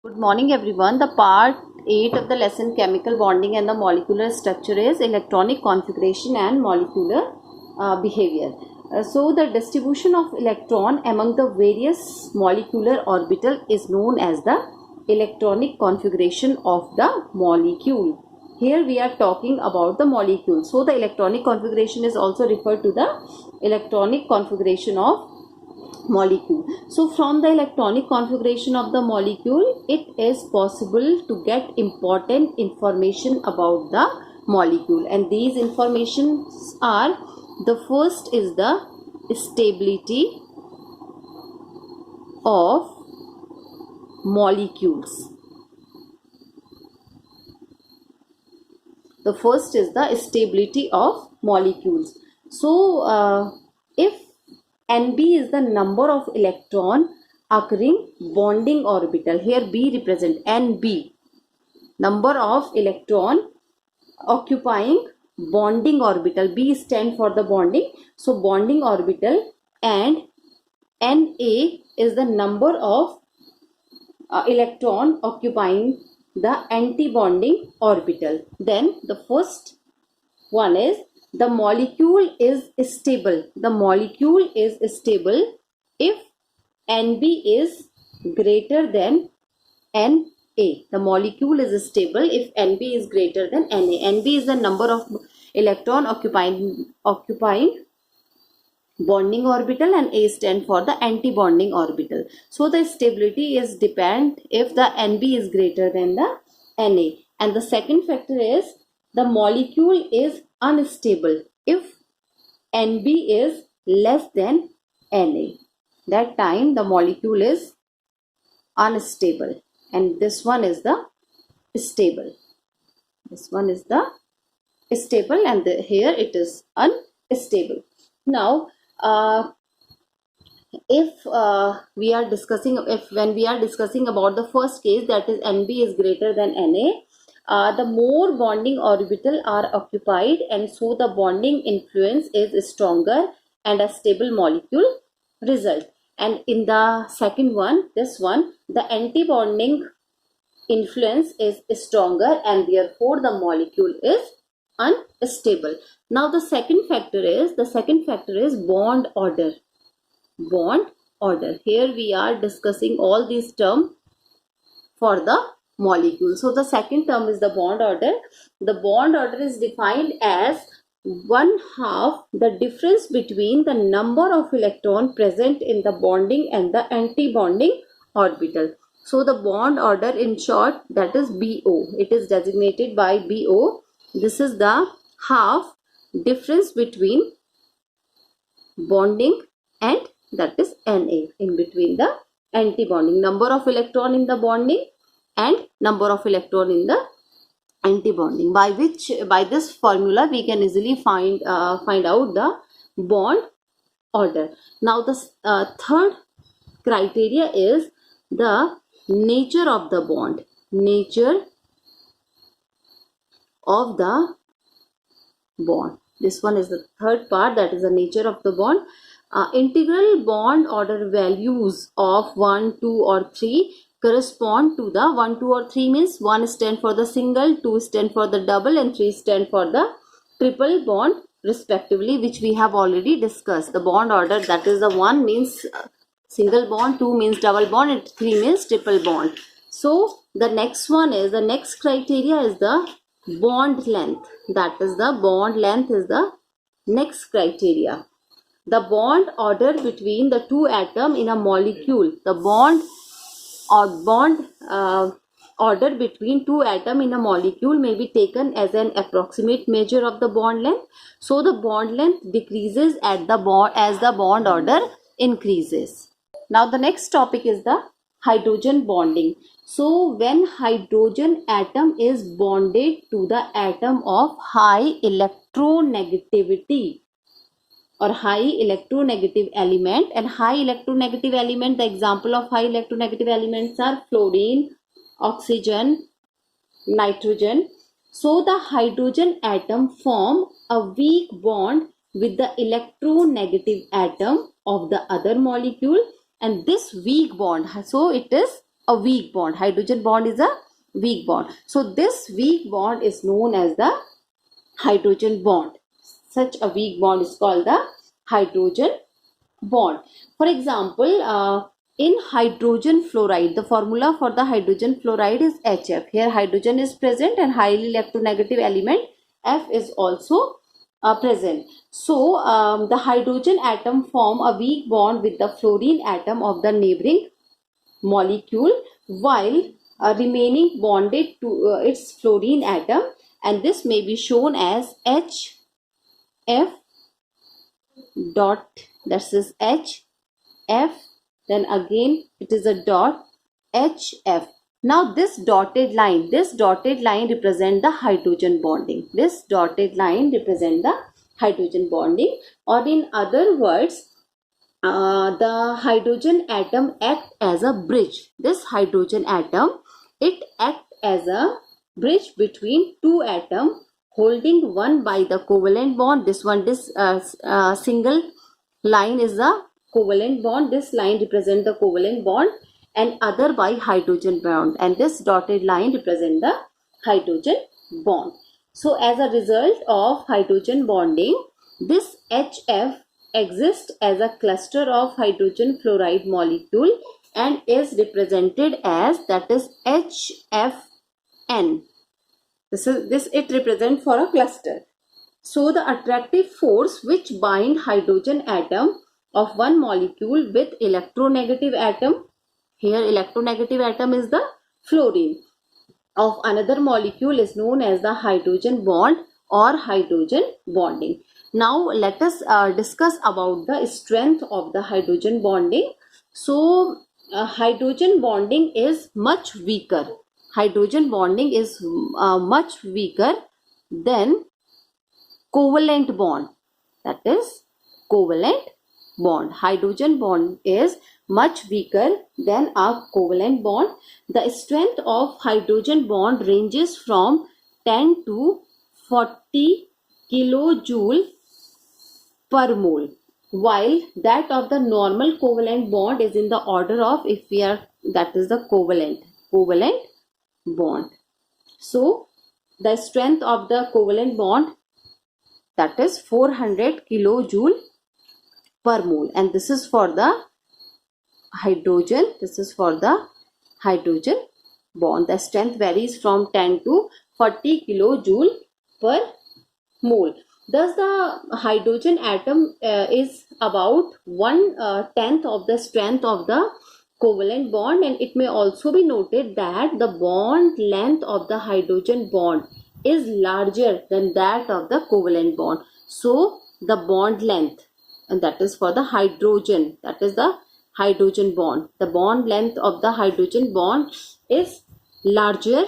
Good morning everyone. The part 8 of the lesson chemical bonding and the molecular structure is electronic configuration and molecular behavior. So the distribution of electron among the various molecular orbital is known as the electronic configuration of the molecule. Here we are talking about the molecule. So the electronic configuration is also referred to the electronic configuration of molecule. So from the electronic configuration of the molecule, it is possible to get important information about the molecule, and these informations are: the first is the stability of molecules. The first is the stability of molecules. So if Nb is the number of electron occurring bonding orbital. Here B represent Nb, number of electron occupying bonding orbital. B stand for the bonding, so bonding orbital, and Na is the number of electron occupying the anti-bonding orbital. Then the first one is the molecule is stable. The molecule is stable if Nb is greater than Na. The molecule is stable if Nb is greater than Na. Nb is the number of electron occupying bonding orbital, and A stand for the anti-bonding orbital. So the stability is depend if the Nb is greater than the Na. And the second factor is the molecule is unstable if Nb is less than Na. That time the molecule is unstable, and this one is the stable. This one is the stable, and here it is unstable. Now we are discussing when we are discussing about the first case, that is Nb is greater than Na, the more bonding orbital are occupied, and so the bonding influence is stronger and a stable molecule result. And in the second one, this one, the anti-bonding influence is stronger, and therefore the molecule is unstable. Now the second factor is bond order. Bond order. Here we are discussing all these terms for the molecule. So the second term is the bond order. The bond order is defined as 1/2 the difference between the number of electron present in the bonding and the anti-bonding orbital. So the bond order, in short, that is BO. It is designated by BO. This is the half difference between bonding and that is Na, in between the anti-bonding. Number of electron in the bonding and number of electron in the anti-bonding. By this formula we can easily find out the bond order. Now the third criteria is the nature of the bond. Nature of the bond. This one is the third part, that is the nature of the bond. Integral bond order values of 1, 2 or 3 correspond to the 1, 2 or 3 means 1 stand for the single, 2 stand for the double, and 3 stand for the triple bond respectively, which we have already discussed. The bond order, that is the 1 means single bond, 2 means double bond, and 3 means triple bond. So the next one is, the next criteria is the bond length. That is the bond length is the next criteria. The bond order between the two atoms in a molecule. The bond order between two atoms in a molecule may be taken as an approximate measure of the bond length. So the bond length decreases as the bond order increases. Now the next topic is the hydrogen bonding. So when hydrogen atom is bonded to the atom of high electronegativity or high electronegative element, and high electronegative element, the example of high electronegative elements are fluorine, oxygen, nitrogen. So the hydrogen atom form a weak bond with the electronegative atom of the other molecule, and this weak bond, so it is a weak bond. Hydrogen bond is a weak bond. So this weak bond is known as the hydrogen bond. Such a weak bond is called the hydrogen bond. For example, in hydrogen fluoride, the formula for the hydrogen fluoride is HF. Here hydrogen is present and highly electronegative element F is also present. So the hydrogen atom form a weak bond with the fluorine atom of the neighboring molecule, while remaining bonded to its fluorine atom, and this may be shown as HF dot, that is HF, then again it is a dot, HF. Now this dotted line represent the hydrogen bonding. This dotted line represent the hydrogen bonding, or in other words, the hydrogen atom act as a bridge. This hydrogen atom, it act as a bridge between two atoms, holding one by the covalent bond. This single line is the covalent bond. This line represent the covalent bond, and other by hydrogen bond, and this dotted line represent the hydrogen bond. So as a result of hydrogen bonding, this HF exists as a cluster of hydrogen fluoride molecule and is represented as, that is HFN. This it represent for a cluster. So the attractive force which bind hydrogen atom of one molecule with electronegative atom, here electronegative atom is the fluorine, of another molecule is known as the hydrogen bond or hydrogen bonding. Now let us discuss about the strength of the hydrogen bonding. So hydrogen bonding is much weaker. Hydrogen bonding is much weaker than covalent bond. That is covalent bond. Hydrogen bond is much weaker than a covalent bond. The strength of hydrogen bond ranges from 10 to 40 kilojoule per mole, while that of the normal covalent bond is in the order of, if we are, that is the covalent bond. So the strength of the covalent bond, that is 400 kilojoule per mole, and this is for the hydrogen. This is for the hydrogen bond. The strength varies from 10 to 40 kilojoule per mole. Thus the hydrogen atom is about 1/10 of the strength of the covalent bond, and it may also be noted that the bond length of the hydrogen bond is larger than that of the covalent bond. So the bond length, and that is for the hydrogen, that is the hydrogen bond, the bond length of the hydrogen bond is larger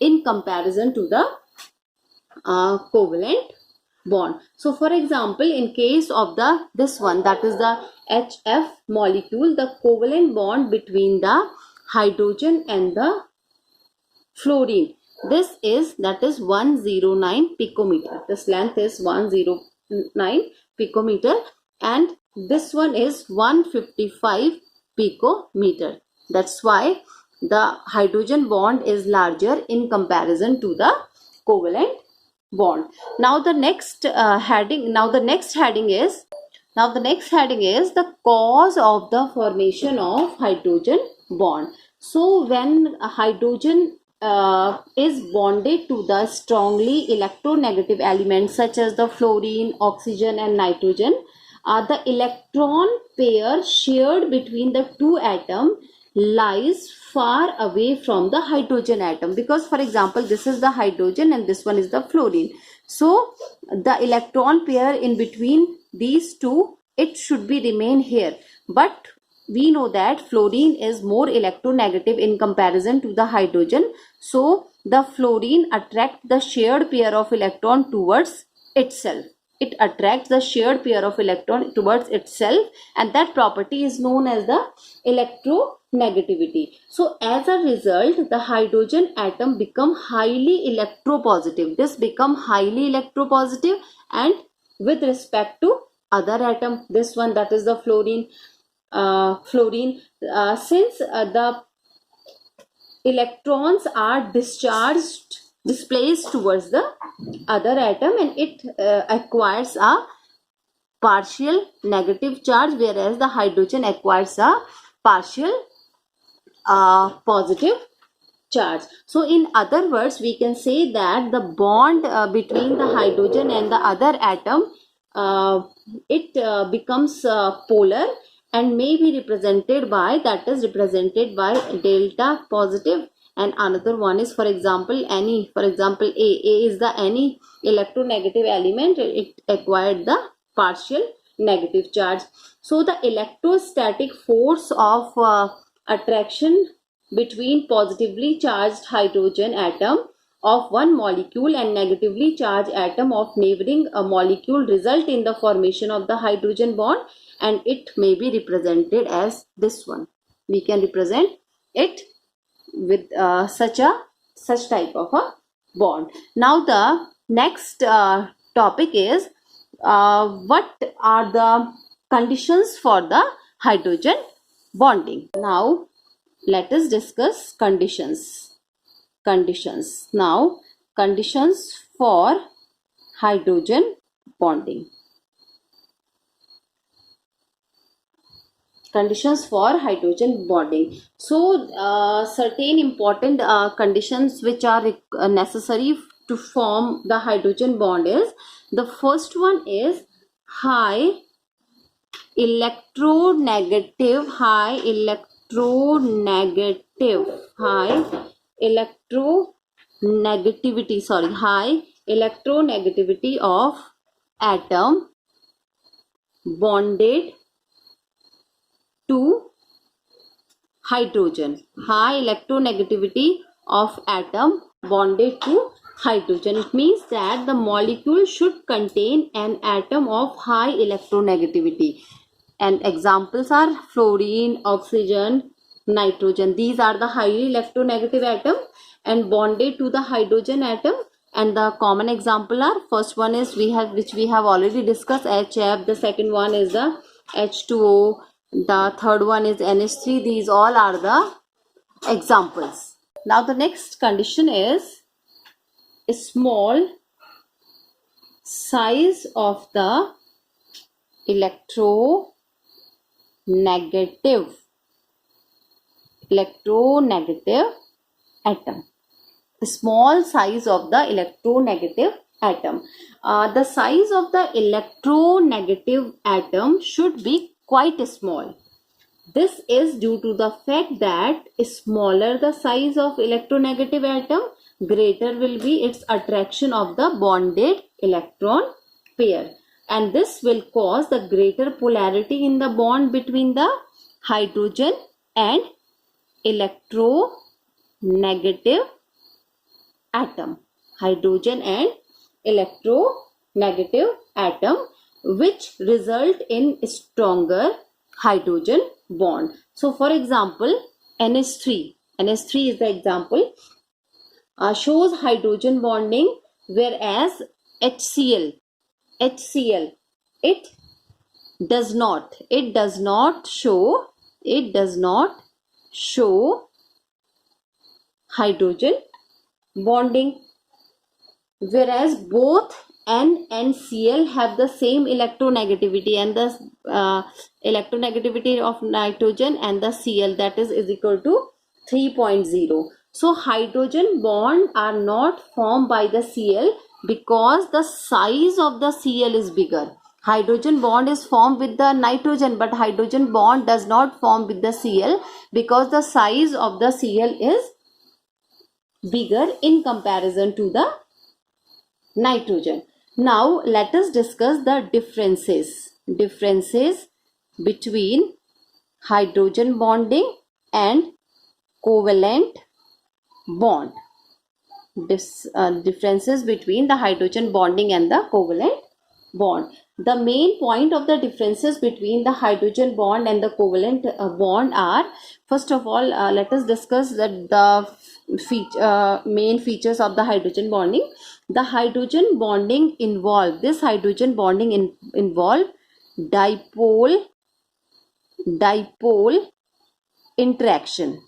in comparison to the covalent bond. So for example, in case of this one, that is the HF molecule, the covalent bond between the hydrogen and the fluorine, this is, that is 109 picometer. This length is 109 picometer, and this one is 155 picometer. That's why the hydrogen bond is larger in comparison to the covalent bond. Now the next heading is the cause of the formation of hydrogen bond. So when a hydrogen is bonded to the strongly electronegative elements such as the fluorine, oxygen and nitrogen, the electron pair shared between the two atoms lies far away from the hydrogen atom, because for example this is the hydrogen and this one is the fluorine. So the electron pair in between these two, it should be remain here, but we know that fluorine is more electronegative in comparison to the hydrogen. So the fluorine attracts the shared pair of electron towards itself. It attracts the shared pair of electron towards itself, and that property is known as the electronegativity. So as a result, the hydrogen atom become highly electropositive. This become highly electropositive, and with respect to other atom, this one, that is the fluorine, since the electrons are displaced towards the other atom, and it acquires a partial negative charge, whereas the hydrogen acquires a partial positive charge. So in other words, we can say that the bond between the hydrogen and the other atom, it becomes polar and may be represented by, that is represented by delta positive, and another one is, for example, any, for example, A is the any electronegative element, it acquired the partial negative charge. So the electrostatic force of attraction between positively charged hydrogen atom of one molecule and negatively charged atom of neighboring molecule result in the formation of the hydrogen bond, and it may be represented as this one. We can represent it with such type of a bond. Now the next topic is what are the conditions for the hydrogen bonding. Now let us discuss conditions. Now, conditions for hydrogen bonding. Conditions for hydrogen bonding. So, certain important conditions which are necessary to form the hydrogen bond is, the first one is high electronegativity, high electronegativity of atom bonded to hydrogen. High electronegativity of atom bonded to hydrogen. It means that the molecule should contain an atom of high electronegativity, and examples are fluorine, oxygen, nitrogen. These are the highly electronegative atom and bonded to the hydrogen atom. And the common example are, first one is which we have already discussed, HF. The second one is the H2O. The third one is NH3. These all are the examples. Now the next condition is a small size of the electronegative atom. The small size of the electronegative atom. The size of the electronegative atom should be quite small. This is due to the fact that smaller the size of electronegative atom, greater will be its attraction of the bonded electron pair, and this will cause the greater polarity in the bond between the hydrogen and electronegative atom. Hydrogen and electronegative atom, which result in stronger hydrogen bond. So for example, NH3 is the example, shows hydrogen bonding, whereas HCl it does not show hydrogen bonding, whereas both N and Cl have the same electronegativity, and the electronegativity of nitrogen and the Cl, that is equal to 3.0. So hydrogen bond are not formed by the Cl because the size of the Cl is bigger. Hydrogen bond is formed with the nitrogen, but hydrogen bond does not form with the Cl because the size of the Cl is bigger in comparison to the nitrogen. Now let us discuss the differences between hydrogen bonding and covalent bond. Differences between the hydrogen bonding and the covalent bond. The main point of the differences between the hydrogen bond and the covalent bond are, first of all, let us discuss the main features of the hydrogen bonding. The hydrogen bonding involve dipole interaction.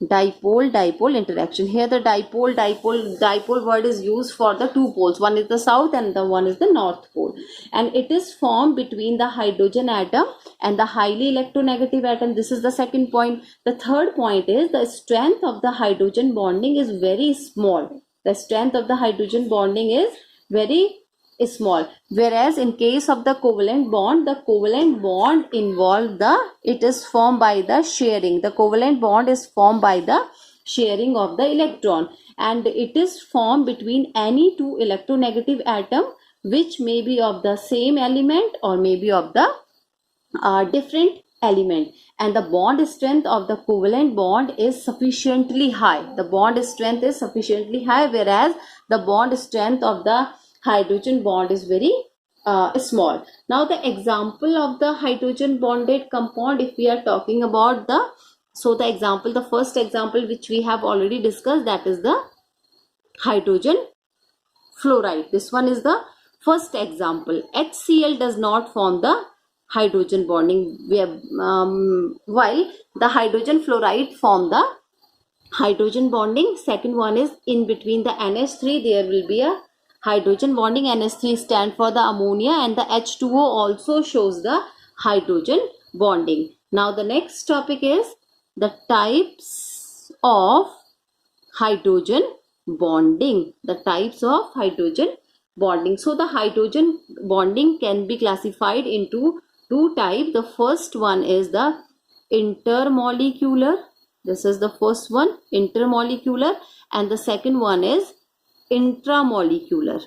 dipole interaction. Here the dipole word is used for the two poles. One is the south and the one is the north pole, and it is formed between the hydrogen atom and the highly electronegative atom. This is the second point. The third point is the strength of the hydrogen bonding is very small. The strength of the hydrogen bonding is very small, whereas in case of the covalent bond involved it is formed by the sharing. The covalent bond is formed by the sharing of the electron, and it is formed between any two electronegative atom, which may be of the same element or may be of the different element, and the bond strength of the covalent bond is sufficiently high. The bond strength is sufficiently high, whereas the bond strength of the hydrogen bond is very small. Now the example of the hydrogen bonded compound, if we are talking about the first example which we have already discussed, that is the hydrogen fluoride. This one is the first example. HCl does not form the hydrogen bonding, while the hydrogen fluoride form the hydrogen bonding. Second one is in between the NH3 there will be a hydrogen bonding. NH3 stand for the ammonia, and the H2O also shows the hydrogen bonding. Now the next topic is the types of hydrogen bonding. The types of hydrogen bonding. So the hydrogen bonding can be classified into two types. The first one is the intermolecular. This is the first one, intermolecular, and the second one is intramolecular.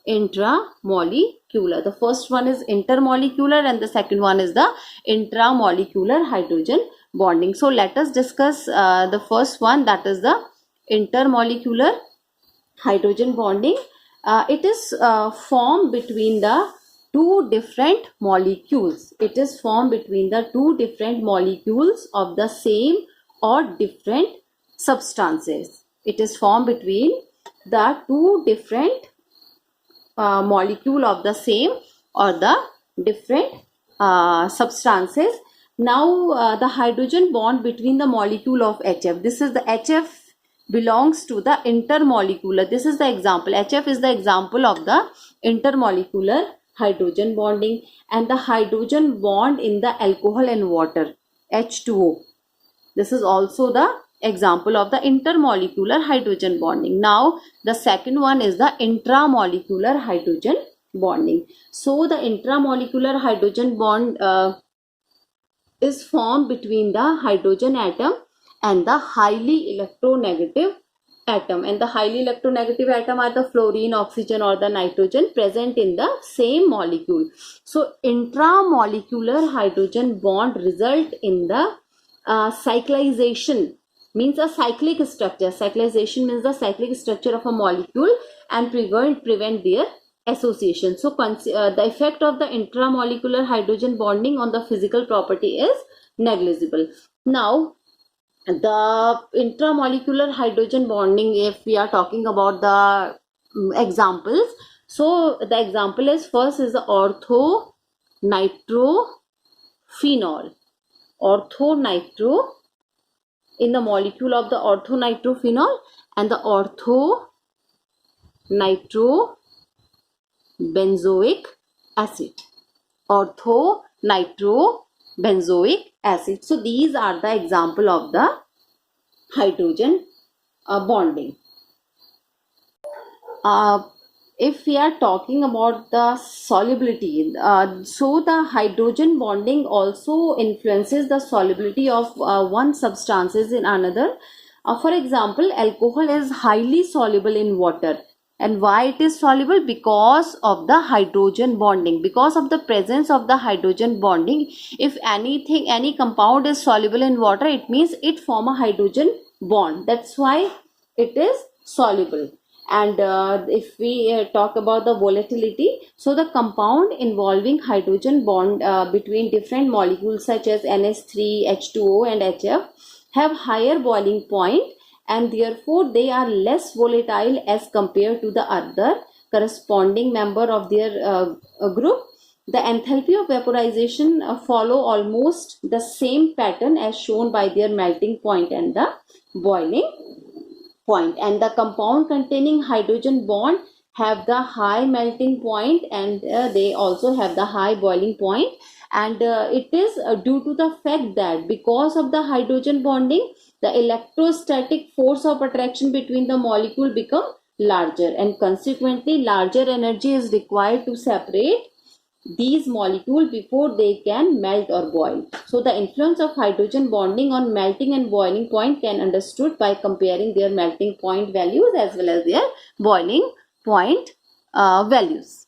The first one is intermolecular and the second one is the intramolecular hydrogen bonding. So let us discuss the first one, that is the intermolecular hydrogen bonding. It is formed between the two different molecules. It is formed between the two different molecules of the same or different substances. It is formed between the two different molecule of the same or the different substances. Now the hydrogen bond between the molecule of HF. This is the HF belongs to the intermolecular. This is the example. HF is the example of the intermolecular hydrogen bonding, and the hydrogen bond in the alcohol and water, H2O. This is also the example of the intermolecular hydrogen bonding. Now the second one is the intramolecular hydrogen bonding. So the intramolecular hydrogen bond is formed between the hydrogen atom and the highly electronegative atom, and the highly electronegative atom are the fluorine, oxygen or the nitrogen present in the same molecule. So intramolecular hydrogen bond result in the cyclization, means a cyclic structure. Cyclization means the cyclic structure of a molecule and prevent their association. So the effect of the intramolecular hydrogen bonding on the physical property is negligible. Now the intramolecular hydrogen bonding, if we are talking about the examples, so the example is first is the orthonitrophenol. Orthonitro, in the molecule of the orthonitrophenol, and the orthonitrobenzoic acid. Orthonitrobenzoic acid. So these are the example of the hydrogen bonding. If we are talking about the solubility, so the hydrogen bonding also influences the solubility of one substances in another. For example, alcohol is highly soluble in water. And why it is soluble? Because of the hydrogen bonding. Because of the presence of the hydrogen bonding, if any compound is soluble in water, it means it form a hydrogen bond. That's why it is soluble. And if we talk about the volatility, so the compound involving hydrogen bond between different molecules such as NH3, H2O and HF have higher boiling point, and therefore they are less volatile as compared to the other corresponding member of their group. The enthalpy of vaporization follow almost the same pattern as shown by their melting point and the boiling point. And the compound containing hydrogen bond have the high melting point, and they also have the high boiling point. And it is due to the fact that because of the hydrogen bonding, the electrostatic force of attraction between the molecule become larger, and consequently larger energy is required to separate these molecules before they can melt or boil. So the influence of hydrogen bonding on melting and boiling point can understood by comparing their melting point values as well as their boiling point values.